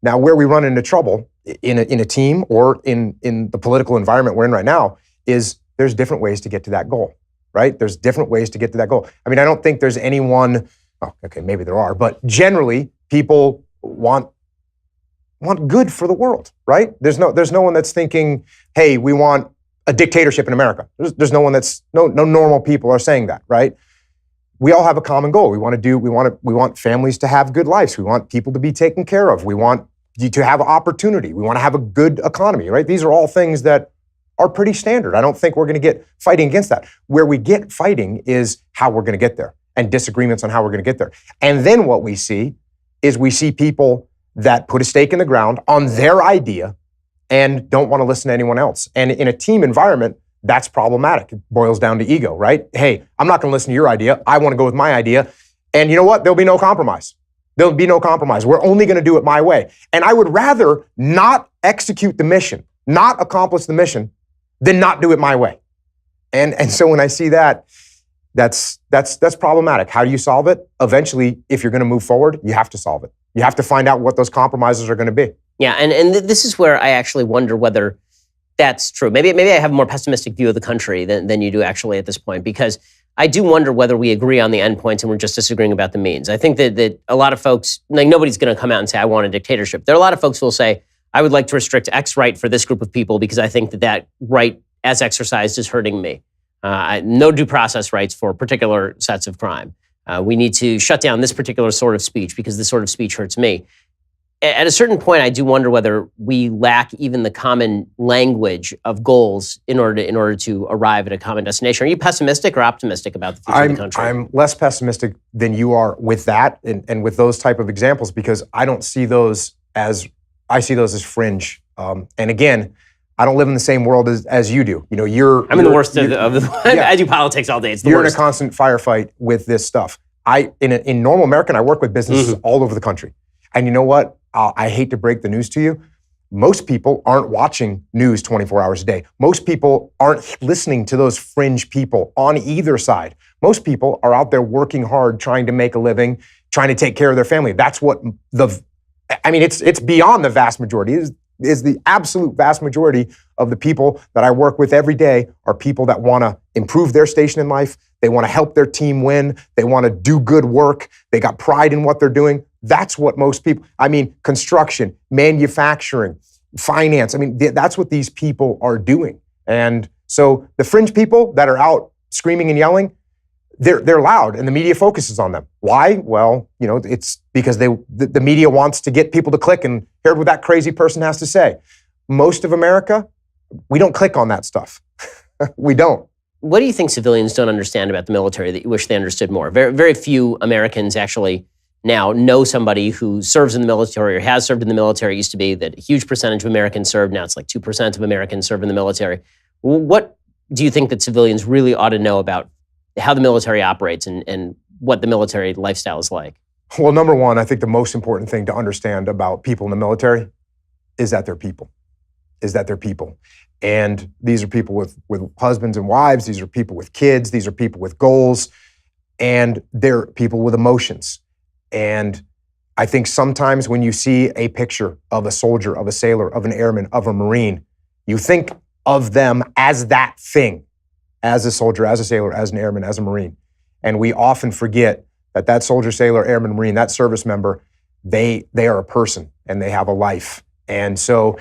Now, where we run into trouble in a team or in the political environment we're in right now is there's different ways to get to that goal. Right? There's different ways to get to that goal. I mean, I don't think there's anyone, maybe there are, but generally people want good for the world, right? There's no one that's thinking, hey, we want a dictatorship in America. There's no one no normal people are saying that, right? We all have a common goal. We want families to have good lives. We want people to be taken care of. We want you to have opportunity. We want to have a good economy, right? These are all things that are pretty standard. I don't think we're going to get fighting against that. Where we get fighting is how we're going to get there. and disagreements on how we're going to get there. And then what we see is we see people that put a stake in the ground on their idea and don't want to listen to anyone else. And in a team environment, that's problematic. It boils down to ego, right? Hey, I'm not going to listen to your idea. I want to go with my idea. And you know what? There'll be no compromise. There'll be no compromise. We're only going to do it my way. And I would rather not execute the mission, not accomplish the mission, than not do it my way. And so when I see that, that's problematic. How do you solve it? Eventually, if you're going to move forward, you have to solve it. You have to find out what those compromises are going to be. Yeah, and this is where I actually wonder whether that's true. Maybe I have a more pessimistic view of the country than you do actually at this point, because I do wonder whether we agree on the endpoints and we're just disagreeing about the means. I think that a lot of folks, like nobody's going to come out and say, I want a dictatorship. There are a lot of folks who will say, I would like to restrict X right for this group of people because I think that right as exercised is hurting me. No due process rights for particular sets of crime. We need to shut down this particular sort of speech because this sort of speech hurts me. At a certain point, I do wonder whether we lack even the common language of goals in order to arrive at a common destination. Are you pessimistic or optimistic about the future of the country? I'm less pessimistic than you are with that and with those type of examples, because I don't see those as, I see those as fringe. And again, I don't live in the same world as you do. You know, I'm in the worst of the yeah. I do politics all day. It's the you're worst. In a constant firefight with this stuff. In normal American, I work with businesses all over the country. And you know what? I hate to break the news to you. Most people aren't watching news 24 hours a day. Most people aren't listening to those fringe people on either side. Most people are out there working hard, trying to make a living, trying to take care of their family. That's what it's beyond the vast majority. It is the absolute vast majority of the people that I work with every day are people that want to improve their station in life. They want to help their team win. They want to do good work. They got pride in what they're doing. That's what most people, construction, manufacturing, finance. That's what these people are doing. And so the fringe people that are out screaming and yelling, they're loud and the media focuses on them. Why? Well, it's because the media wants to get people to click and hear what that crazy person has to say. Most of America, we don't click on that stuff. We don't. What do you think civilians don't understand about the military that you wish they understood more? Very, very few Americans actually now know somebody who serves in the military or has served in the military. It used to be that a huge percentage of Americans served. Now it's like 2% of Americans serve in the military. What do you think that civilians really ought to know about how the military operates and what the military lifestyle is like? Well, number one, I think the most important thing to understand about people in the military is that they're people. And these are people with husbands and wives. These are people with kids. These are people with goals. And they're people with emotions. And I think sometimes when you see a picture of a soldier, of a sailor, of an airman, of a Marine, you think of them as that thing, as a soldier, as a sailor, as an airman, as a Marine. And we often forget that soldier, sailor, airman, Marine, that service member, they are a person and they have a life. And so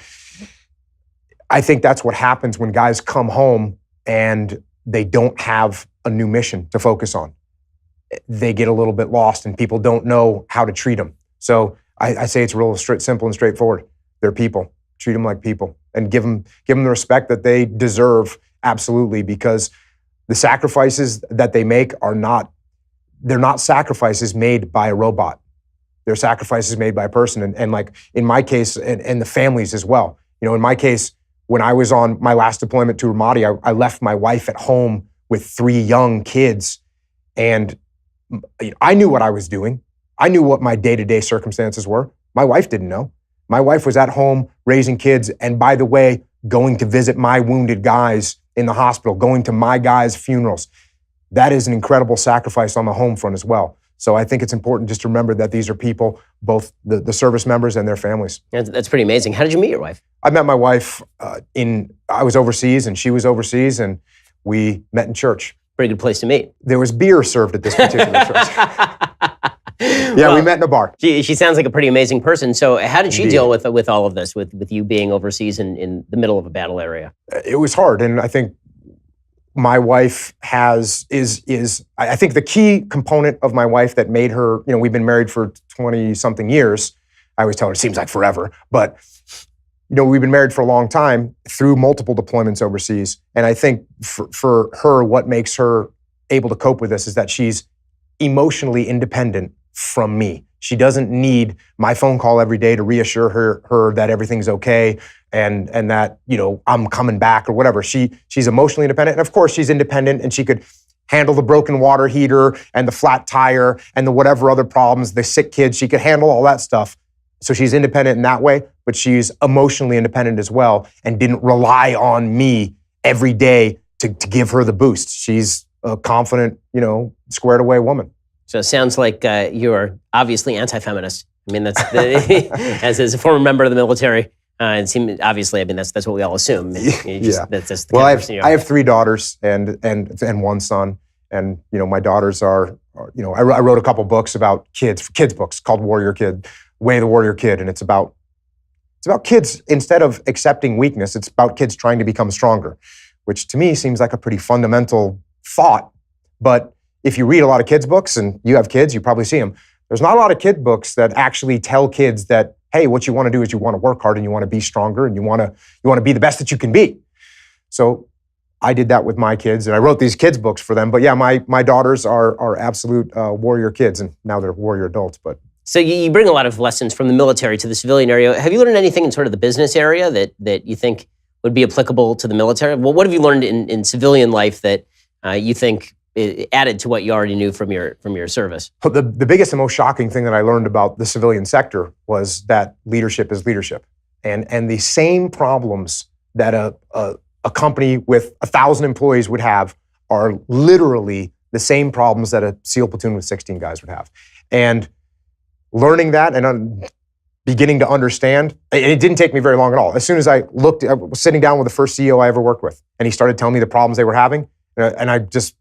I think that's what happens when guys come home and they don't have a new mission to focus on. They get a little bit lost and people don't know how to treat them. So I say it's real simple and straightforward. They're people. Treat them like people and give them the respect that they deserve, absolutely, because the sacrifices that they make they're not sacrifices made by a robot. They're sacrifices made by a person. And like in my case, and the families as well. In my case, when I was on my last deployment to Ramadi, I left my wife at home with 3 young kids. And I knew what I was doing. I knew what my day-to-day circumstances were. My wife didn't know. My wife was at home raising kids. And by the way, going to visit my wounded guys in the hospital, going to my guys' funerals. That is an incredible sacrifice on the home front as well. So I think it's important just to remember that these are people, both the service members and their families. That's pretty amazing. How did you meet your wife? I met my wife I was overseas and she was overseas, and we met in church. Pretty good place to meet. There was beer served at this particular church. Yeah, we met in a bar. She sounds like a pretty amazing person. So how did she deal with all of this, with you being overseas in the middle of a battle area? It was hard, and I think my wife is I think the key component of my wife that made her, we've been married for 20-something years. I always tell her it seems like forever, but we've been married for a long time through multiple deployments overseas. And I think for her, what makes her able to cope with this is that she's emotionally independent from me. She doesn't need my phone call every day to reassure her that everything's okay and that, I'm coming back or whatever. She's emotionally independent. And of course, she's independent and she could handle the broken water heater and the flat tire and the whatever other problems, the sick kids. She could handle all that stuff. So she's independent in that way, but she's emotionally independent as well and didn't rely on me every day to give her the boost. She's a confident, squared away woman. So it sounds like you're obviously anti-feminist. I mean, that's as a former member of the military, it seems obviously. I mean, that's what we all assume. That's the well, I have 3 daughters and 1 son, and my daughters are I wrote a couple books about kids books called Warrior Kid, Way of the Warrior Kid, and it's about kids. Instead of accepting weakness, it's about kids trying to become stronger, which to me seems like a pretty fundamental thought. But if you read a lot of kids books and you have kids, you probably see them. There's not a lot of kid books that actually tell kids that, hey, what you want to do is you want to work hard and you want to be stronger and you want to be the best that you can be. So I did that with my kids and I wrote these kids books for them. But yeah, my daughters are absolute warrior kids and now they're warrior adults. But so you bring a lot of lessons from the military to the civilian area. Have you learned anything in sort of the business area that you think would be applicable to the military? Well, what have you learned in civilian life that you think added to what you already knew from your service? The biggest and most shocking thing that I learned about the civilian sector was that leadership is leadership. And the same problems that a company with 1,000 employees would have are literally the same problems that a SEAL platoon with 16 guys would have. And learning that and beginning to understand, it didn't take me very long at all. As soon as I was sitting down with the first CEO I ever worked with, and he started telling me the problems they were having, and I just,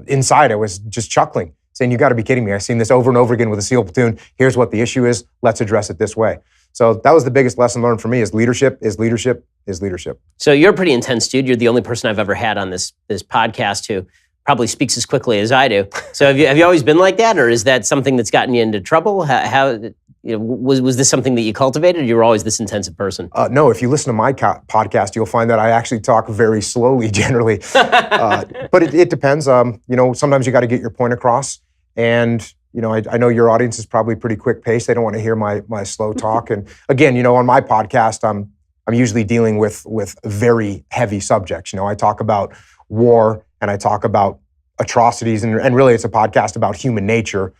inside, I was just chuckling, saying, you got to be kidding me. I've seen this over and over again with a SEAL platoon. Here's what the issue is. Let's address it this way. So that was the biggest lesson learned for me is leadership is leadership is leadership. So you're a pretty intense dude. You're the only person I've ever had on this podcast who probably speaks as quickly as I do. So have you always been like that, or is that something that's gotten you into trouble? How was this something that you cultivated, or you were always this intensive person? No, if you listen to my podcast, you'll find that I actually talk very slowly generally. But it depends. Sometimes you got to get your point across. And, I know your audience is probably pretty quick paced. They don't want to hear my slow talk. And again, on my podcast, I'm usually dealing with very heavy subjects. I talk about war and I talk about atrocities. And really it's a podcast about human nature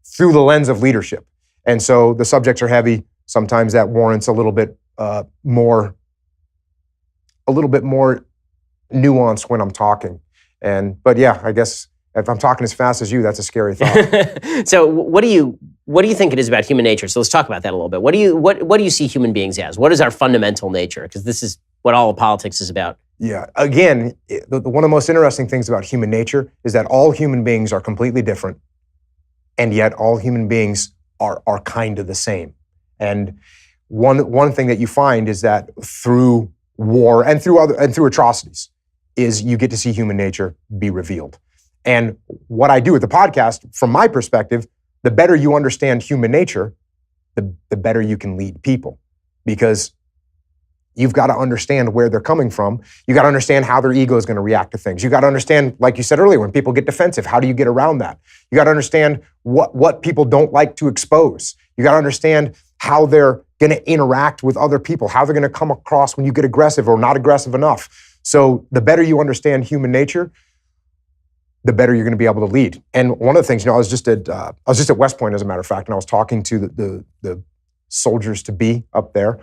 through the lens of leadership. And so the subjects are heavy. Sometimes that warrants a little bit more nuance when I'm talking. But yeah, I guess if I'm talking as fast as you, that's a scary thought. So what do you think it is about human nature? So let's talk about that a little bit. What do you see human beings as? What is our fundamental nature? Because this is what all of politics is about. Yeah. Again, one of the most interesting things about human nature is that all human beings are completely different, and yet all human beings are kind of the same. And one thing that you find is that through war and through atrocities is you get to see human nature be revealed. And what I do with the podcast, from my perspective, the better you understand human nature, the better you can lead people, because you've got to understand where they're coming from. You got to understand how their ego is going to react to things. You got to understand, like you said earlier, when people get defensive, how do you get around that? You got to understand what people don't like to expose. You got to understand how they're going to interact with other people, how they're going to come across when you get aggressive or not aggressive enough. So the better you understand human nature, the better you're going to be able to lead. And one of the things, I was just at West Point, as a matter of fact, and I was talking to the soldiers to be up there.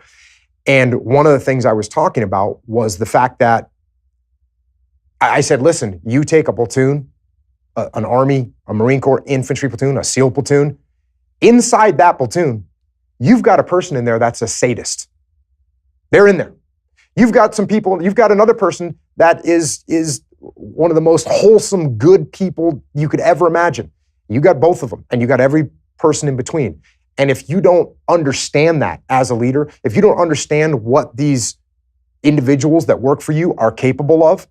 And one of the things I was talking about was the fact that I said, listen, you take a platoon, an Army, a Marine Corps infantry platoon, a SEAL platoon. Inside that platoon, you've got a person in there that's a sadist. They're in there. You've got another person that is one of the most wholesome, good people you could ever imagine. You got both of them, and you got every person in between. And if you don't understand that as a leader, if you don't understand what these individuals that work for you are capable of,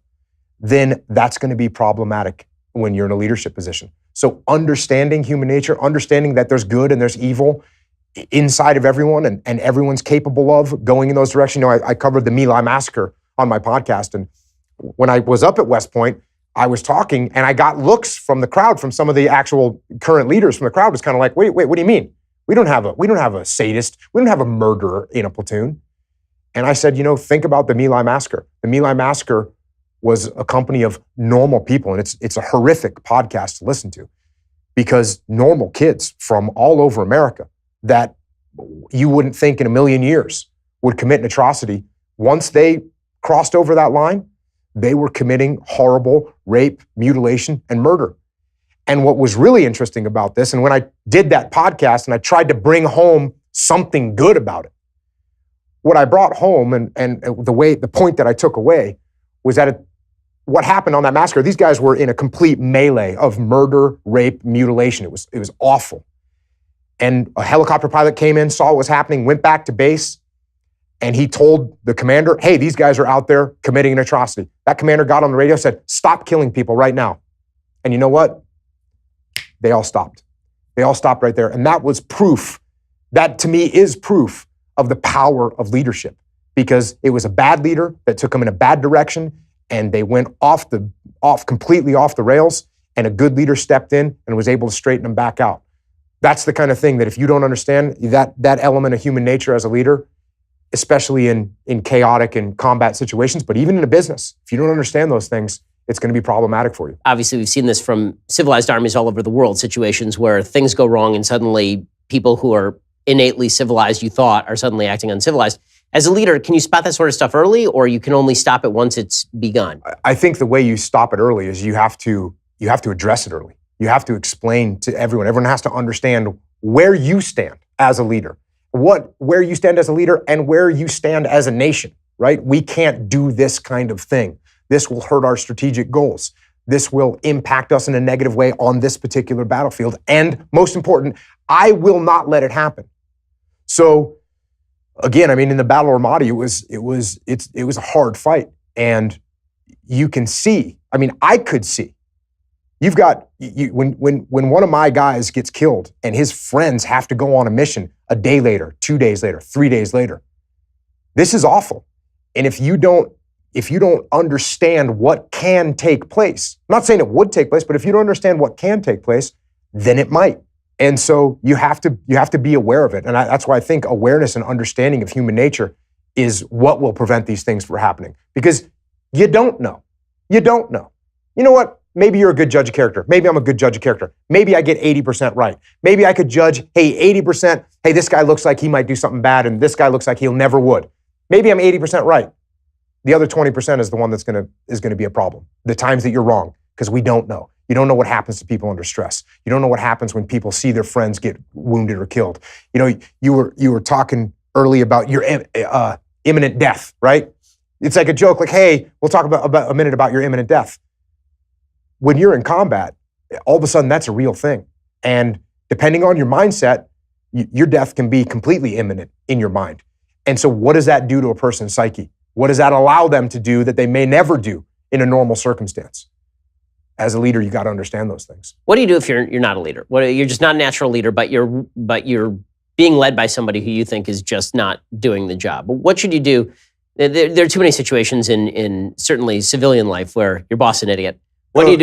then that's going to be problematic when you're in a leadership position. So understanding human nature, understanding that there's good and there's evil inside of everyone, and everyone's capable of going in those directions. I covered the My Lai massacre on my podcast, and when I was up at West Point, I was talking and I got looks from the crowd, from some of the actual current leaders from the crowd. Was kind of like, wait, what do you mean? We don't have a sadist. We don't have a murderer in a platoon. And I said, think about the My Lai massacre. The My Lai massacre was a company of normal people. And it's a horrific podcast to listen to, because normal kids from all over America that you wouldn't think in a million years would commit an atrocity. Once they crossed over that line, they were committing horrible rape, mutilation, and murder. And what was really interesting about this, and when I did that podcast and I tried to bring home something good about it, what I brought home and the point that I took away was that what happened on that massacre, these guys were in a complete melee of murder, rape, mutilation. It was awful. And a helicopter pilot came in, saw what was happening, went back to base, and he told the commander, hey, these guys are out there committing an atrocity. That commander got on the radio, said, stop killing people right now. And you know what? They all stopped. They all stopped right there. And that was proof. That to me is proof of the power of leadership, because it was a bad leader that took them in a bad direction, and they went completely off the rails, and a good leader stepped in and was able to straighten them back out. That's the kind of thing that if you don't understand that element of human nature as a leader, especially in chaotic and combat situations, but even in a business, if you don't understand those things, it's going to be problematic for you. Obviously, we've seen this from civilized armies all over the world, situations where things go wrong and suddenly people who are innately civilized, you thought, are suddenly acting uncivilized. As a leader, can you spot that sort of stuff early, or you can only stop it once it's begun? I think the way you stop it early is you have to address it early. You have to explain to everyone. Everyone has to understand where you stand as a leader, where you stand as a leader and where you stand as a nation, right? We can't do this kind of thing. This will hurt our strategic goals. This will impact us in a negative way on this particular battlefield. And most important, I will not let it happen. So again, in the Battle of Ramadi, it was a hard fight. And you can see, I could see, when one of my guys gets killed and his friends have to go on a mission a day later, 2 days later, 3 days later, this is awful. And if you don't understand what can take place, I'm not saying it would take place, but if you don't understand what can take place, then it might. And so you have to be aware of it. And that's why I think awareness and understanding of human nature is what will prevent these things from happening. Because you don't know. You don't know. You know what? Maybe you're a good judge of character. Maybe I'm a good judge of character. Maybe I get 80% right. Maybe I could judge, hey, 80%, hey, this guy looks like he might do something bad, and this guy looks like he'll never would. Maybe I'm 80% right. The other 20% is the one that's going to be a problem. The times that you're wrong, because we don't know. You don't know what happens to people under stress. You don't know what happens when people see their friends get wounded or killed. You were talking early about your imminent death, right? It's like a joke, like, hey, we'll talk about a minute about your imminent death. When you're in combat, all of a sudden that's a real thing. And depending on your mindset, your death can be completely imminent in your mind. And so what does that do to a person's psyche? What does that allow them to do that they may never do in a normal circumstance? As a leader, you got to understand those things. What do you do if you're not a leader? You're just not a natural leader, but you're being led by somebody who you think is just not doing the job? What should you do? There are too many situations in certainly civilian life where your boss is an idiot. What should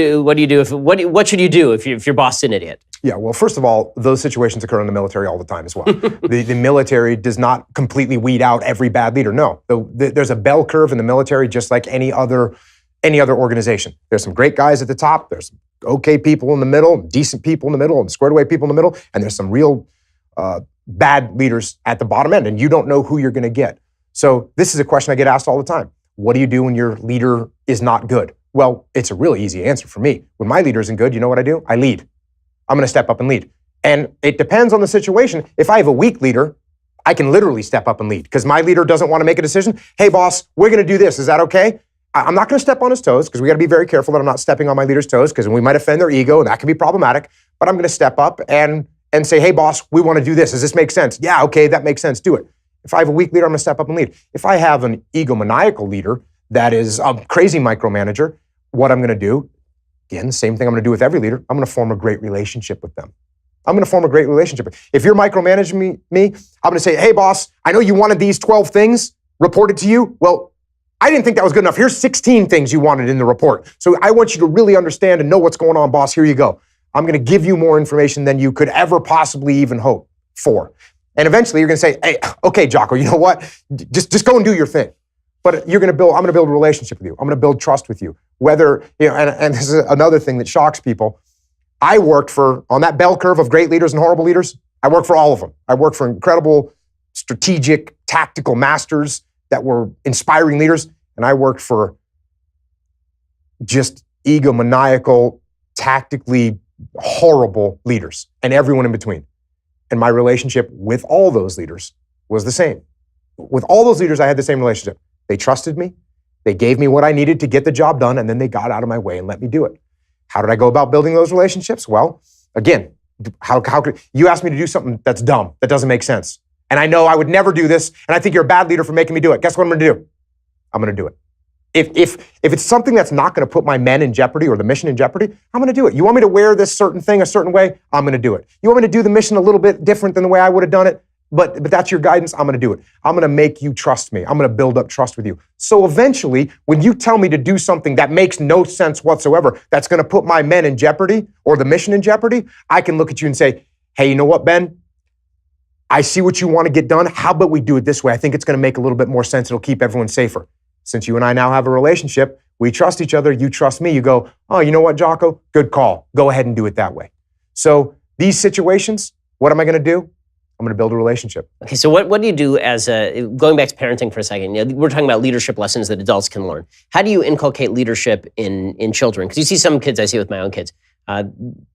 you do if your boss is an idiot? Yeah, well, first of all, those situations occur in the military all the time as well. The military does not completely weed out every bad leader. No, there's a bell curve in the military, just like any other organization. There's some great guys at the top. There's some okay people in the middle, decent people in the middle, and squared away people in the middle. And there's some real bad leaders at the bottom end, and you don't know who you're going to get. So this is a question I get asked all the time. What do you do when your leader is not good? Well, it's a really easy answer for me. When my leader isn't good, you know what I do? I lead. I'm going to step up and lead. And it depends on the situation. If I have a weak leader, I can literally step up and lead because my leader doesn't want to make a decision. Hey, boss, we're going to do this. Is that okay? I'm not going to step on his toes because we got to be very careful that I'm not stepping on my leader's toes because we might offend their ego and that can be problematic. But I'm going to step up and say, hey, boss, we want to do this. Does this make sense? Yeah, okay, that makes sense. Do it. If I have a weak leader, I'm going to step up and lead. If I have an egomaniacal leader that is a crazy micromanager, what I'm going to do, again, same thing I'm going to do with every leader, I'm going to form a great relationship with them. I'm going to form a great relationship. If you're micromanaging me, I'm going to say, hey, boss, I know you wanted these 12 things reported to you. Well, I didn't think that was good enough. Here's 16 things you wanted in the report. So I want you to really understand and know what's going on, boss. Here you go. I'm going to give you more information than you could ever possibly even hope for. And eventually you're going to say, hey, okay, Jocko, you know what? Just go and do your thing. But I'm going to build a relationship with you. I'm going to build trust with you. Whether, and this is another thing that shocks people. I worked on that bell curve of great leaders and horrible leaders, I worked for all of them. I worked for incredible strategic, tactical masters that were inspiring leaders. And I worked for just egomaniacal, tactically horrible leaders and everyone in between. And my relationship with all those leaders was the same. With all those leaders, I had the same relationship. They trusted me. They gave me what I needed to get the job done, and then they got out of my way and let me do it. How did I go about building those relationships? Well, again, how could you ask me to do something that's dumb, that doesn't make sense? And I know I would never do this, and I think you're a bad leader for making me do it. Guess what I'm going to do? I'm going to do it. If it's something that's not going to put my men in jeopardy or the mission in jeopardy, I'm going to do it. You want me to wear this certain thing a certain way? I'm going to do it. You want me to do the mission a little bit different than the way I would have done it? But that's your guidance. I'm going to do it. I'm going to make you trust me. I'm going to build up trust with you. So eventually, when you tell me to do something that makes no sense whatsoever, that's going to put my men in jeopardy or the mission in jeopardy, I can look at you and say, hey, you know what, Ben? I see what you want to get done. How about we do it this way? I think it's going to make a little bit more sense. It'll keep everyone safer. Since you and I now have a relationship, we trust each other. You trust me. You go, oh, you know what, Jocko? Good call. Go ahead and do it that way. So these situations, what am I going to do? I'm going to build a relationship. Okay, so what do you do as going back to parenting for a second? We're talking about leadership lessons that adults can learn. How do you inculcate leadership in children? Because you see some kids, I see with my own kids.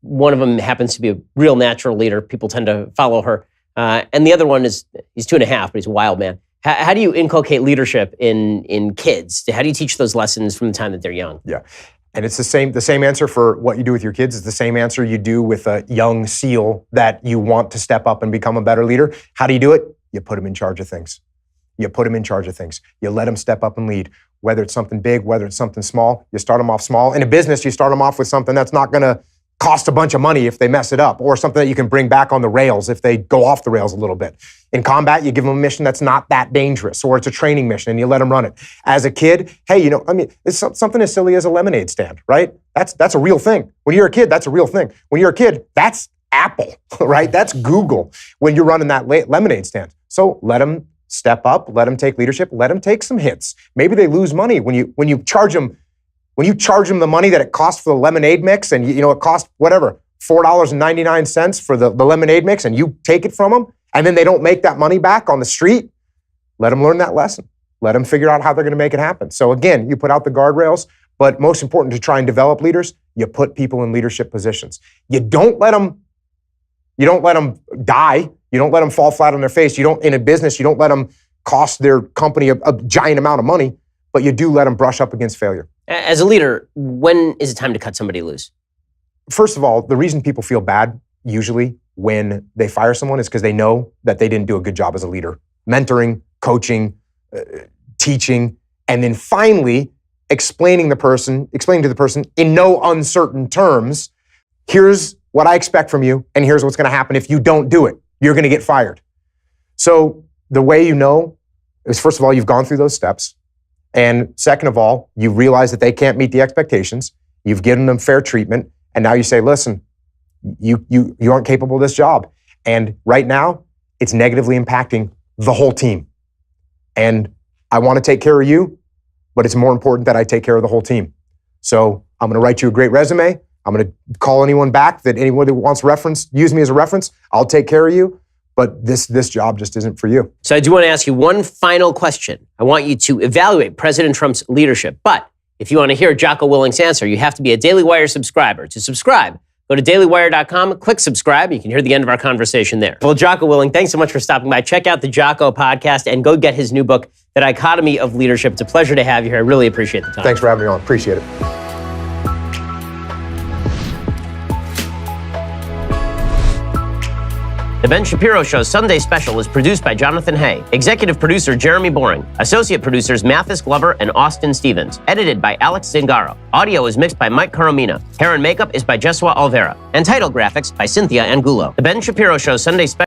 One of them happens to be a real natural leader. People tend to follow her. And the other one he's 2.5, but he's a wild man. How do you inculcate leadership in kids? How do you teach those lessons from the time that they're young? Yeah. And it's the same answer for what you do with your kids. It's the same answer you do with a young SEAL that you want to step up and become a better leader. How do you do it? You put them in charge of things. You put them in charge of things. You let them step up and lead. Whether it's something big, whether it's something small, you start them off small. In a business, you start them off with something that's not going to cost a bunch of money if they mess it up, or something that you can bring back on the rails if they go off the rails a little bit. In combat, you give them a mission that's not that dangerous, or it's a training mission and you let them run it. As a kid, hey, it's something as silly as a lemonade stand, right? That's a real thing. When you're a kid, that's a real thing. When you're a kid, that's Apple, right? That's Google when you're running that lemonade stand. So let them step up, let them take leadership, let them take some hits. Maybe they lose money when you charge them. When you charge them the money that it costs for the lemonade mix, and it costs whatever, $4.99 for the lemonade mix, and you take it from them, and then they don't make that money back on the street, let them learn that lesson. Let them figure out how they're going to make it happen. So again, you put out the guardrails, but most important to try and develop leaders, you put people in leadership positions. You don't let them die. You don't let them fall flat on their face. In a business, you don't let them cost their company a giant amount of money, but you do let them brush up against failure. As a leader, when is it time to cut somebody loose? First of all, the reason people feel bad usually when they fire someone is because they know that they didn't do a good job as a leader. Mentoring, coaching, teaching, and then finally explaining to the person in no uncertain terms, here's what I expect from you, and here's what's going to happen if you don't do it. You're going to get fired. So the way you know is, first of all, you've gone through those steps. And second of all, you realize that they can't meet the expectations. You've given them fair treatment. And now you say, listen, you aren't capable of this job. And right now, it's negatively impacting the whole team. And I want to take care of you, but it's more important that I take care of the whole team. So I'm going to write you a great resume. I'm going to call anyone back that anyone that wants use me as a reference. I'll take care of you. But this job just isn't for you. So I do want to ask you one final question. I want you to evaluate President Trump's leadership. But if you want to hear Jocko Willink's answer, you have to be a Daily Wire subscriber. To subscribe, go to dailywire.com, click subscribe. You can hear the end of our conversation there. Well, Jocko Willink, thanks so much for stopping by. Check out the Jocko podcast and go get his new book, The Dichotomy of Leadership. It's a pleasure to have you here. I really appreciate the time. Thanks for having me on. Appreciate it. The Ben Shapiro Show's Sunday special was produced by Jonathan Hay, executive producer Jeremy Boring, associate producers Mathis Glover and Austin Stevens, edited by Alex Zingaro. Audio is mixed by Mike Coromina. Hair and makeup is by Jesua Olvera, and title graphics by Cynthia Angulo. The Ben Shapiro Show's Sunday special